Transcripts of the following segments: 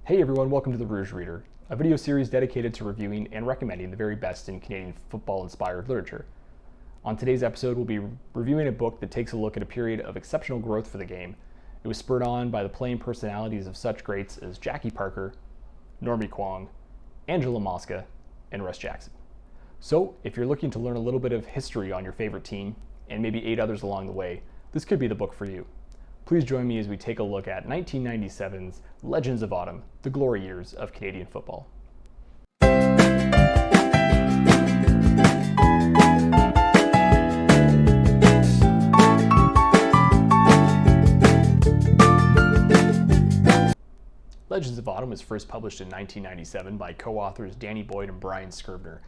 Hey everyone, welcome to the Rouge Reader, a video series dedicated to reviewing and recommending the very best in Canadian football-inspired literature. On today's episode, we'll be reviewing a book that takes a look at a period of exceptional growth for the game. It was spurred on by the playing personalities of such greats as Jackie Parker, Normie Kwong, Angela Mosca, and Russ Jackson. So, if you're looking to learn a little bit of history on your favorite team, and maybe aid others along the way, this could be the book for you. Please join me as we take a look at 1997's Legends of Autumn, the glory years of Canadian football. Legends of Autumn was first published in 1997 by co-authors Danny Boyd and Brian Scribner,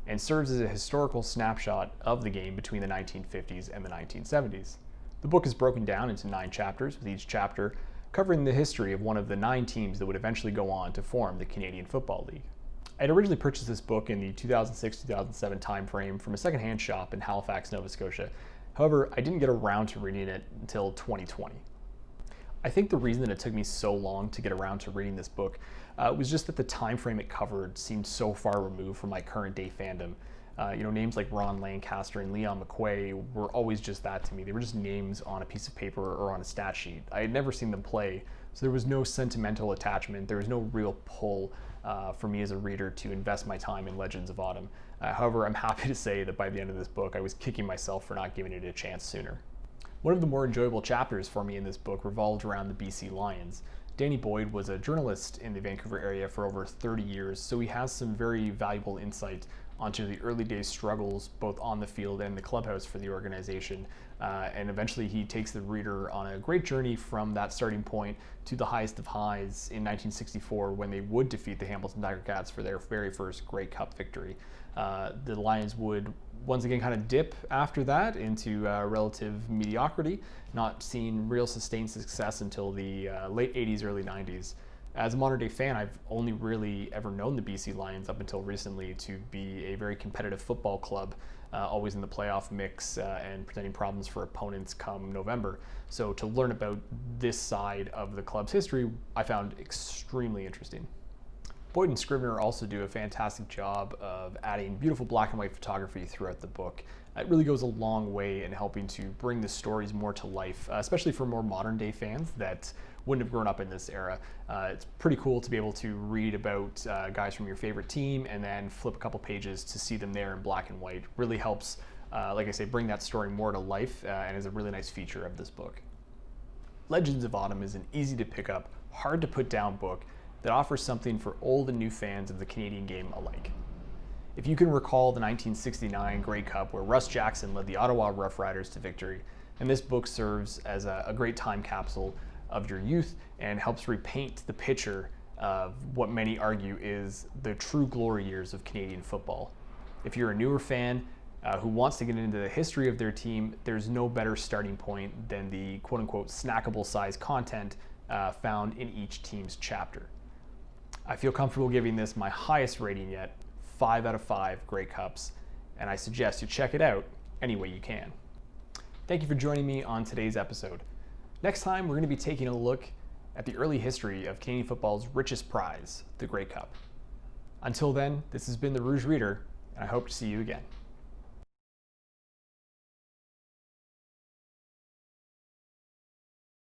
and serves as a historical snapshot of the game between the 1950s and the 1970s. The book is broken down into 9 chapters, with each chapter covering the history of one of the 9 teams that would eventually go on to form the Canadian Football League. I had originally purchased this book in the 2006-2007 timeframe from a secondhand shop in Halifax, Nova Scotia. However, I didn't get around to reading it until 2020. I think the reason that it took me so long to get around to reading this book was just that the time frame it covered seemed so far removed from my current day fandom. Names like Ron Lancaster and Leon McQuay were always just that to me. They were just names on a piece of paper or on a stat sheet. I had never seen them play, so there was no sentimental attachment. There was no real pull for me as a reader to invest my time in Legends of Autumn. However, I'm happy to say that by the end of this book, I was kicking myself for not giving it a chance sooner. One of the more enjoyable chapters for me in this book revolved around the BC Lions. Danny Boyd was a journalist in the Vancouver area for over 30 years, so he has some very valuable insight onto the early days struggles both on the field and the clubhouse for the organization. And eventually he takes the reader on a great journey from that starting point to the highest of highs in 1964 when they would defeat the Hamilton Tiger Cats for their very first Grey Cup victory. The Lions would once again kind of dip after that into relative mediocrity, not seeing real sustained success until the late 80s, early 90s. As a modern day fan, I've only really ever known the BC Lions up until recently to be a very competitive football club, always in the playoff mix and presenting problems for opponents come November. So to learn about this side of the club's history, I found extremely interesting. Boyd and Scribner also do a fantastic job of adding beautiful black and white photography throughout the book. It really goes a long way in helping to bring the stories more to life, especially for more modern day fans that wouldn't have grown up in this era. It's pretty cool to be able to read about guys from your favorite team and then flip a couple pages to see them there in black and white. Really helps, like I say, bring that story more to life and is a really nice feature of this book. Legends of Autumn is an easy to pick up, hard to put down book that offers something for old and new fans of the Canadian game alike. If you can recall the 1969 Grey Cup where Russ Jackson led the Ottawa Rough Riders to victory, and this book serves as a great time capsule of your youth and helps repaint the picture of what many argue is the true glory years of Canadian football. If you're a newer fan who wants to get into the history of their team, there's no better starting point than the quote-unquote snackable size content found in each team's chapter. I feel comfortable giving this my highest rating yet, 5 out of 5 Grey Cups, and I suggest you check it out any way you can. Thank you for joining me on today's episode. Next time, we're going to be taking a look at the early history of Canadian football's richest prize, the Grey Cup. Until then, this has been the Rouge Reader, and I hope to see you again.